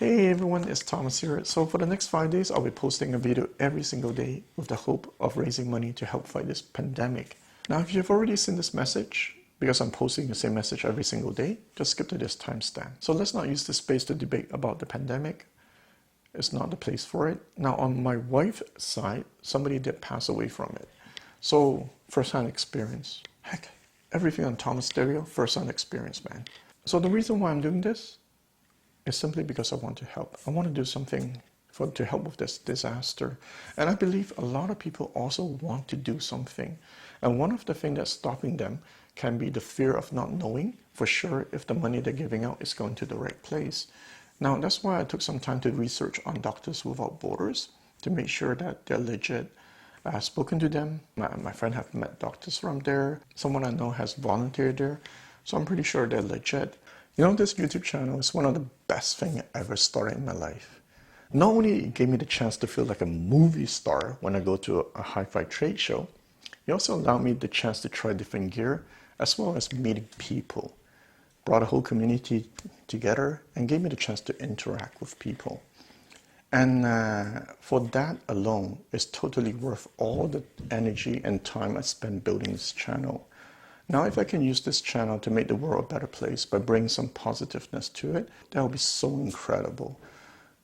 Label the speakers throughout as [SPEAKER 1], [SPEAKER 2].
[SPEAKER 1] Hey everyone, it's Thomas here. So for the next 5 days, I'll be posting a video every single day with the hope of raising money to help fight this pandemic. Now, if you've already seen this message, because I'm posting the same message every single day, just skip to this timestamp. So let's not use this space to debate about the pandemic. It's not the place for it. Now, on my wife's side, somebody did pass away from it. So, first-hand experience. Heck, everything on Thomas Stereo, first-hand experience, man. So the reason why I'm doing this is simply because I want to help. I want to do something to help with this disaster. And I believe a lot of people also want to do something. And one of the things that's stopping them can be the fear of not knowing for sure if the money they're giving out is going to the right place. Now, that's why I took some time to research on Doctors Without Borders to make sure that they're legit. I've spoken to them. My friend have met doctors from there. Someone I know has volunteered there. So I'm pretty sure they're legit. You know, this YouTube channel is one of the best things I ever started in my life. Not only it gave me the chance to feel like a movie star when I go to a hi-fi trade show, it also allowed me the chance to try different gear as well as meeting people. Brought a whole community together and gave me the chance to interact with people. And for that alone, it's totally worth all the energy and time I spent building this channel. Now, if I can use this channel to make the world a better place by bringing some positiveness to it, that would be so incredible.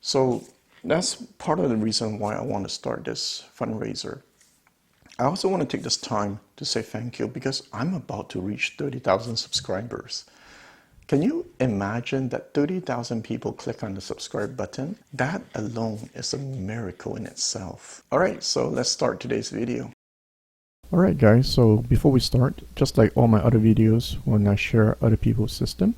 [SPEAKER 1] So that's part of the reason why I want to start this fundraiser. I also want to take this time to say thank you because I'm about to reach 30,000 subscribers. Can you imagine that 30,000 people click on the subscribe button? That alone is a miracle in itself. All right, so let's start today's video.
[SPEAKER 2] Alright guys, so before we start, just like all my other videos when I share other people's system,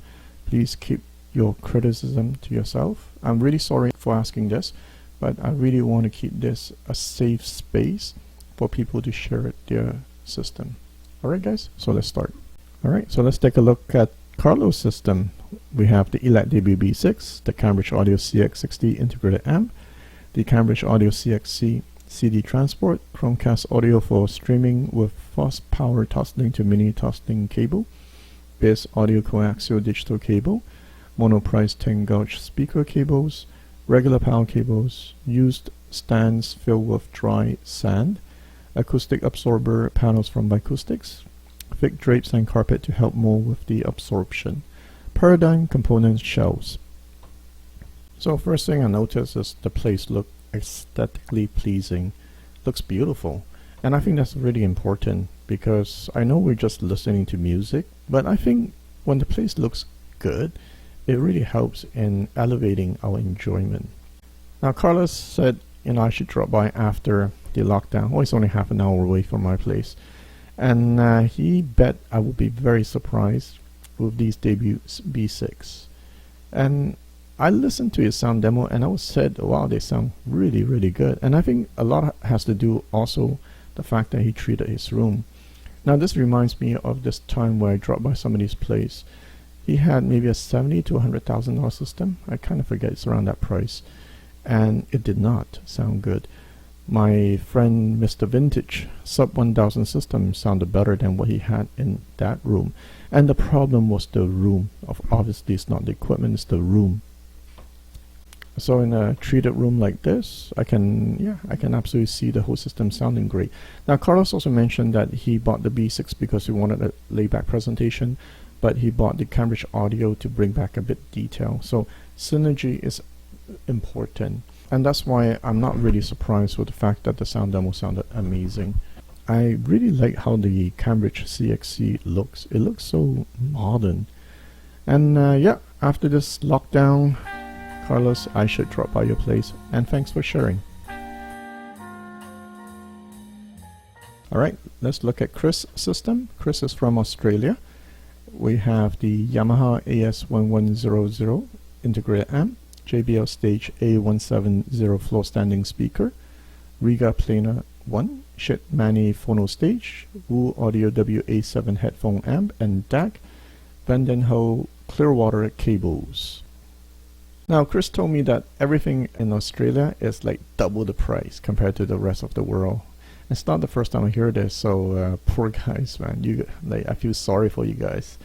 [SPEAKER 2] please keep your criticism to yourself. I'm really sorry for asking this, but I really want to keep this a safe space for people to share their system. Alright guys, so let's start. Alright, so let's take a look at Carlos' system. We have the Elac DBB6, the Cambridge Audio CX60 integrated amp, the Cambridge Audio CX CD transport, ChromeCast audio for streaming with FosPower Toslink to Mini Toslink Cable, bass audio coaxial digital cable, Monoprice 10 gauge speaker cables, regular power cables, used stands filled with dry sand, acoustic absorber panels from Vicoustics, thick drapes and carpet to help more with the absorption, paradigm component shelves. So first thing I noticed is the place look aesthetically pleasing. Looks beautiful, and I think that's really important because I know we're just listening to music, but I think when the place looks good, it really helps in elevating our enjoyment. Now Carlos said, you know, I should drop by after the lockdown. Oh, it's only half an hour away from my place, and he bet I would be very surprised with these debut B6. And I listened to his sound demo and I was said, wow, they sound really, really good. And I think a lot has to do also the fact that he treated his room. Now this reminds me of this time where I dropped by somebody's place. He had maybe a $70,000 to $100,000 system. I kind of forget, it's around that price. And it did not sound good. My friend Mr. Vintage sub 1,000 system sounded better than what he had in that room. And the problem was the room. Obviously it's not the equipment, it's the room. So in a treated room like this, I can absolutely see the whole system sounding great. Now Carlos also mentioned that he bought the B6 because he wanted a layback presentation, but he bought the Cambridge audio to bring back a bit detail. So synergy is important, and that's why I'm not really surprised with the fact that the sound demo sounded amazing. I really like how the Cambridge CXC looks. It looks so modern. And yeah, after this lockdown, Carlos, I should drop by your place, and thanks for sharing. Alright, let's look at Chris' system. Chris is from Australia. We have the Yamaha AS1100 integrated amp, JBL Stage A170 Floorstanding speaker, Rega Planar 1, Schiit Mani Phono stage, Wu Audio WA7 headphone amp and DAC, Den Hul Clearwater Cables. Now Chris told me that everything in Australia is like double the price compared to the rest of the world. It's not the first time I hear this, so poor guys, man. I feel sorry for you guys.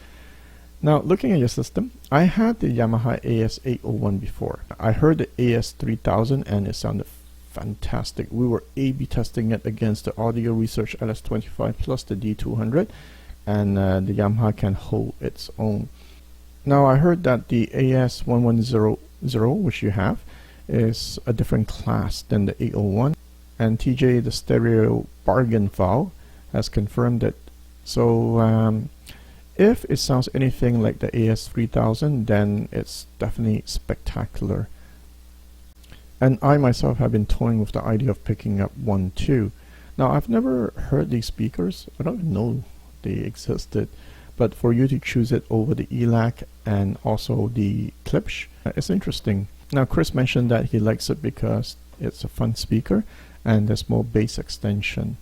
[SPEAKER 2] Now, looking at your system, I had the Yamaha AS801 before. I heard the AS3000 and it sounded fantastic. We were A/B testing it against the Audio Research LS25 plus the D200, and the Yamaha can hold its own. Now, I heard that the AS1100, which you have, is a different class than the 801, and TJ, the stereo bargain file, has confirmed it. So if it sounds anything like the AS3000, then it's definitely spectacular. And I myself have been toying with the idea of picking up one too. Now, I've never heard these speakers. I don't even know they existed. But for you to choose it over the Elac and also the Klipsch, it's interesting. Now, Chris mentioned that he likes it because it's a fun speaker and there's more bass extension.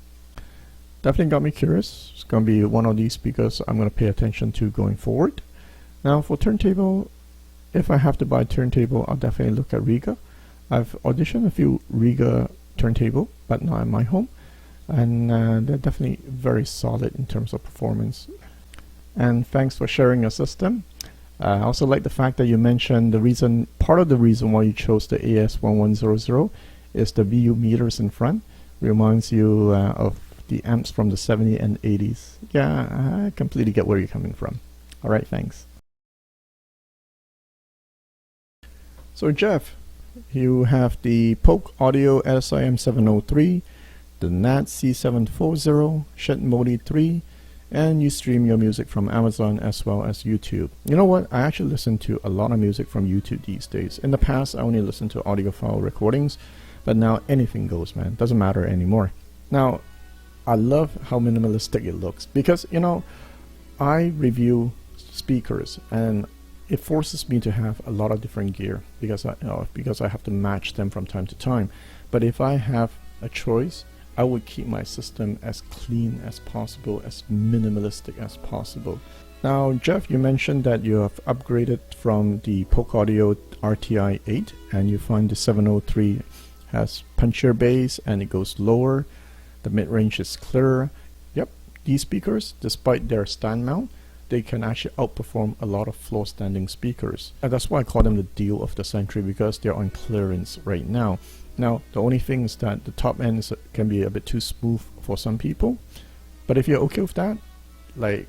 [SPEAKER 2] Definitely got me curious. It's going to be one of these speakers I'm going to pay attention to going forward. Now, for turntable, if I have to buy a turntable, I'll definitely look at Rega. I've auditioned a few Rega turntable, but not in my home, and they're definitely very solid in terms of performance. And thanks for sharing your system. I also like the fact that you mentioned part of the reason why you chose the AS1100 is the VU meters in front. Reminds you of the amps from the 70s and 80s. Yeah, I completely get where you're coming from. All right, thanks. So Jeff, you have the Polk Audio SIM703, the NAT C740, Schiit Mani 3, and you stream your music from Amazon as well as YouTube. You know what? I actually listen to a lot of music from YouTube these days. In the past, I only listened to audiophile recordings, but now anything goes, man. Doesn't matter anymore. Now, I love how minimalistic it looks because, you know, I review speakers and it forces me to have a lot of different gear because I have to match them from time to time. But if I have a choice, I would keep my system as clean as possible, as minimalistic as possible. Now, Jeff, you mentioned that you have upgraded from the Polk Audio RTI 8 and you find the 703 has punchier bass and it goes lower. The mid-range is clearer. Yep, these speakers, despite their stand mount, they can actually outperform a lot of floor standing speakers. And that's why I call them the deal of the century, because they're on clearance right now. Now, the only thing is that the top end can be a bit too smooth for some people. But if you're okay with that, like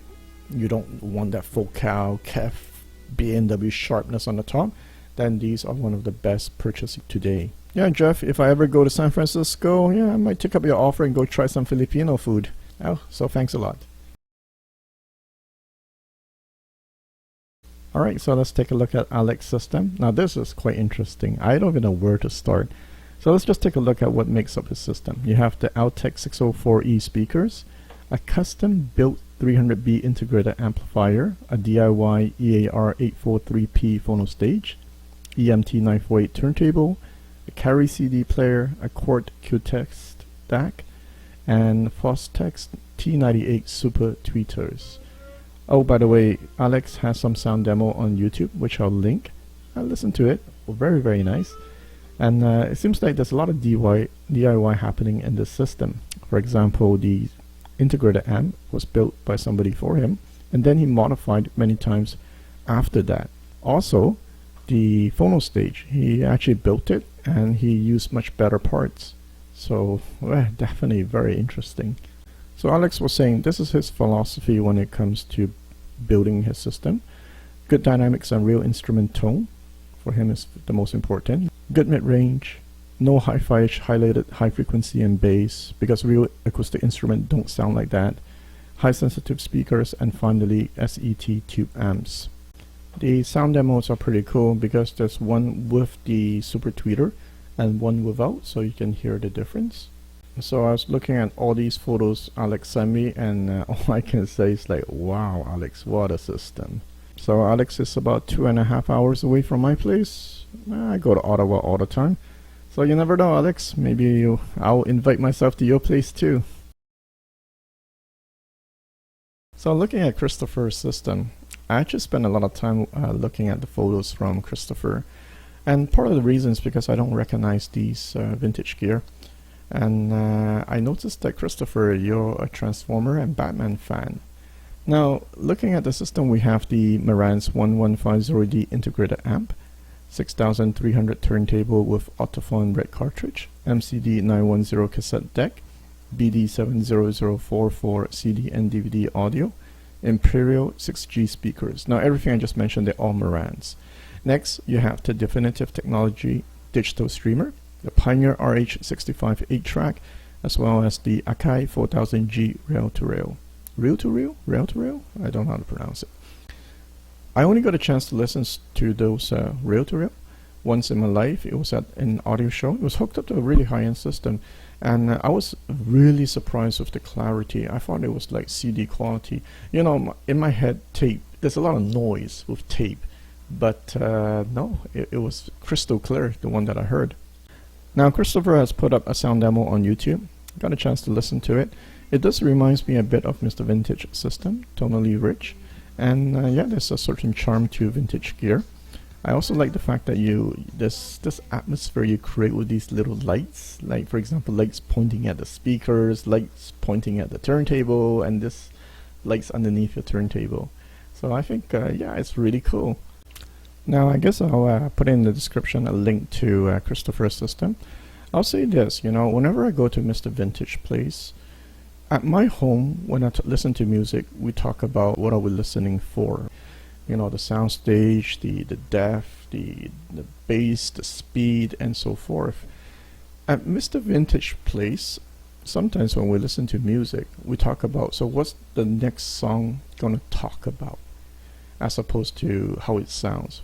[SPEAKER 2] you don't want that focal, B&W sharpness on the top, then these are one of the best purchases today. Yeah, Jeff, if I ever go to San Francisco, yeah, I might take up your offer and go try some Filipino food. Oh, so thanks a lot. Alright, so let's take a look at Alec's system. Now this is quite interesting. I don't even know where to start. So let's just take a look at what makes up his system. You have the Altec 604E speakers, a custom built 300B integrated amplifier, a DIY EAR 843P phono stage, EMT 948 turntable, a Cary CD player, a Chord Qutest DAC, and Fostex T98 Supertweeters. Oh, by the way, Alex has some sound demo on YouTube, which I'll link. I listened to it. Very, very nice. And it seems like there's a lot of DIY happening in this system. For example, the integrated amp was built by somebody for him, and then he modified many times after that. Also, the phono stage, he actually built it and he used much better parts. So definitely very interesting. So Alex was saying this is his philosophy when it comes to building his system. Good dynamics and real instrument tone for him is the most important. Good mid-range, no hi-fi highlighted high frequency and bass because real acoustic instruments don't sound like that. High sensitive speakers, and finally SET tube amps. The sound demos are pretty cool because there's one with the Supertweeter and one without, so you can hear the difference. So I was looking at all these photos Alex sent me, and all I can say is like, wow, Alex, what a system. So Alex is about 2.5 hours away from my place. I go to Ottawa all the time. So you never know, Alex, maybe I'll invite myself to your place too. So looking at Christopher's system, I actually spend a lot of time looking at the photos from Christopher. And part of the reason is because I don't recognize these vintage gear. And I noticed that Christopher, you're a Transformer and Batman fan. Now, looking at the system, we have the Marantz 1150D integrated amp, 6300 turntable with Autophone red cartridge, MCD 910 cassette deck, BD70044 for CD and DVD audio, Imperial 6G speakers. Now, everything I just mentioned, they're all Marantz. Next, you have the Definitive Technology digital streamer, the Pioneer RH65 8-track, as well as the Akai 4000G rail-to-rail. Rail-to-rail? Rail-to-rail? I don't know how to pronounce it. I only got a chance to listen to those rail-to-rail once in my life. It was at an audio show. It was hooked up to a really high-end system, and I was really surprised with the clarity. I thought it was like CD quality. You know, in my head, tape, there's a lot of noise with tape, but no, it was crystal clear, the one that I heard. Now, Christopher has put up a sound demo on YouTube. Got a chance to listen to it. It does reminds me a bit of Mr. Vintage system, tonally rich, and yeah, there's a certain charm to vintage gear. I also like the fact that this atmosphere you create with these little lights, like for example lights pointing at the speakers, lights pointing at the turntable, and this lights underneath your turntable. So I think yeah, it's really cool. Now I guess I'll put in the description a link to Christopher's system. I'll say this, you know, whenever I go to Mr. Vintage place, at my home, when I listen to music, we talk about what are we listening for. You know, the sound stage, the depth, the bass, the speed, and so forth. At Mr. Vintage place, sometimes when we listen to music, we talk about, so what's the next song gonna talk about, as opposed to how it sounds.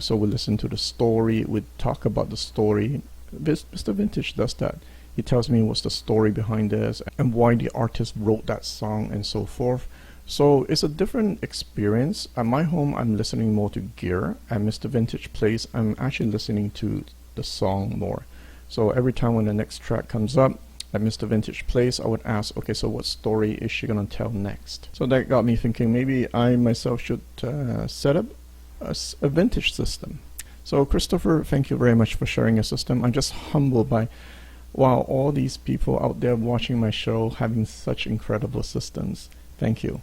[SPEAKER 2] So we listen to the story, we talk about the story. Mr. Vintage does that. He tells me what's the story behind this and why the artist wrote that song and so forth. So it's a different experience. At my home, I'm listening more to gear. At Mr. Vintage place, I'm actually listening to the song more. So every time when the next track comes up at Mr. Vintage place, I would ask, okay, so what story is she gonna tell next? So that got me thinking maybe I myself should set up a vintage system. So Christopher, thank you very much for sharing your system. I'm just humbled by wow, all these people out there watching my show having such incredible systems. Thank you.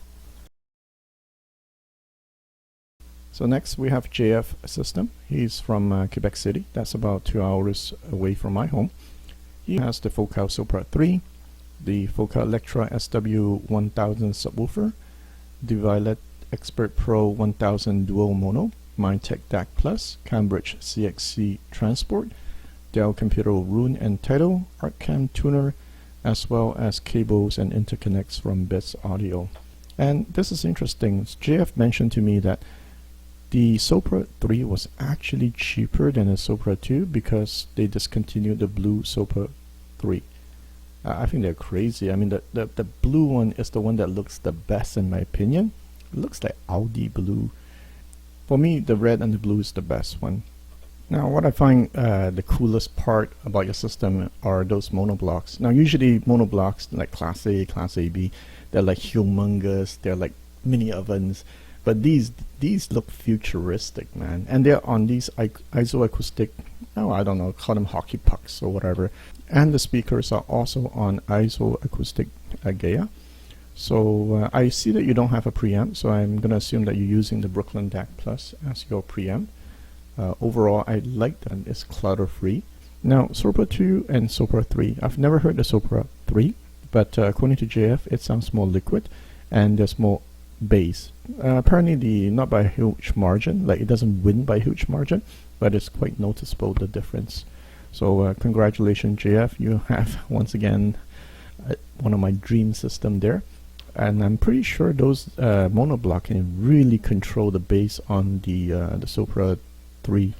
[SPEAKER 2] So next we have JF system. He's from Quebec City. That's about 2 hours away from my home. He has the Focal Sopra 3, the Focal Electra SW1000 subwoofer, the Violet Expert Pro 1000 Dual Mono, Mindtech DAC Plus, Cambridge CXC Transport, Dell Computer Rune and Tidal, Artcam Tuner, as well as cables and interconnects from Bits Audio. And this is interesting. JF mentioned to me that the Sopra 3 was actually cheaper than the Sopra 2 because they discontinued the blue Sopra 3. I think they're crazy. I mean, the blue one is the one that looks the best in my opinion. It looks like Audi blue. For me, the red and the blue is the best one. Now, what I find the coolest part about your system are those monoblocks. Now, usually monoblocks like Class A, Class AB, they're like humongous, they're like mini ovens. But these look futuristic, man. And they're on these isoacoustic, oh, I don't know, call them hockey pucks or whatever. And the speakers are also on isoacoustic Gaia. So I see that you don't have a preamp, so I'm going to assume that you're using the Brooklyn DAC Plus as your preamp. Overall, I like that it's clutter-free. Now, Sopra 2 and Sopra 3. I've never heard the Sopra 3, but according to JF, it sounds more liquid and there's more bass. Apparently, not by a huge margin, like it doesn't win by a huge margin, but it's quite noticeable, the difference. So congratulations, JF. You have, once again, one of my dream system there. And I'm pretty sure those monoblock can really control the bass on the Sopra 3.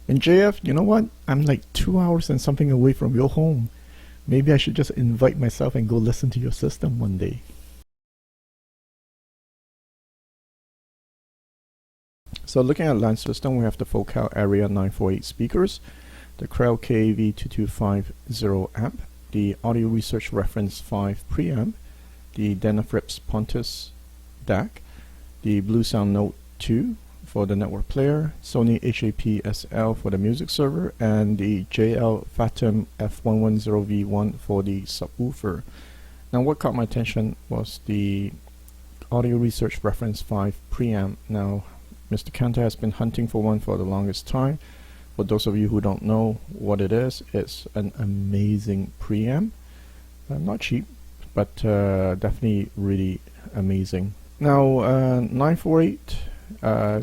[SPEAKER 2] And JF, you know what? I'm like 2 hours and something away from your home. Maybe I should just invite myself and go listen to your system one day. So looking at line system, we have the Focal Area 948 speakers, the Krell KV2250 amp, the Audio Research Reference 5 preamp, the Denafrips Pontus DAC, the Blue Sound Note 2 for the network player, Sony HAP-SL for the music server, and the JL Fathom F110V1 for the subwoofer. Now what caught my attention was the Audio Research Reference 5 preamp. Now, Mr. Kanta has been hunting for one for the longest time. For those of you who don't know what it is, it's an amazing preamp. Not cheap, but definitely really amazing. Now, 948,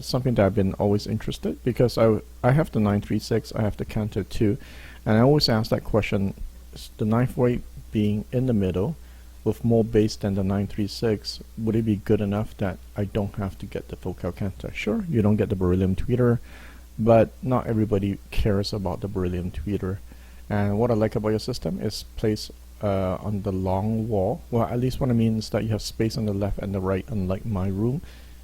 [SPEAKER 2] something that I've been always interested, because I have the 936, I have the Kanta too, and I always ask that question, is the 948 being in the middle with more bass than the 936, would it be good enough that I don't have to get the Focal Kanta? Sure, you don't get the beryllium tweeter, but not everybody cares about the beryllium tweeter. And what I like about your system is placed on the long wall. Well, at least what I mean is that you have space on the left and the right, unlike my room.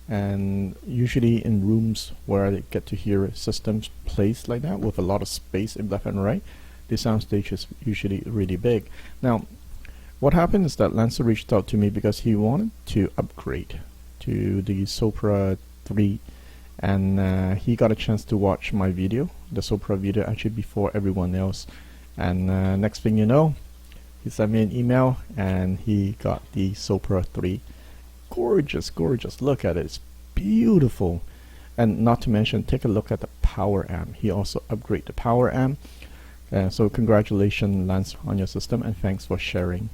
[SPEAKER 2] And usually in rooms where I get to hear systems placed like that with a lot of space in left and right, the soundstage is usually really big. Now, what happened is that Lancer reached out to me because he wanted to upgrade to the Sopra 3, and he got a chance to watch my video, the Sopra video, actually before everyone else. And next thing you know, he sent me an email and he got the Sopra 3. Gorgeous, gorgeous. Look at it. It's beautiful. And not to mention, take a look at the power amp. He also upgraded the power amp. So congratulations, Lance, on your system, and thanks for sharing.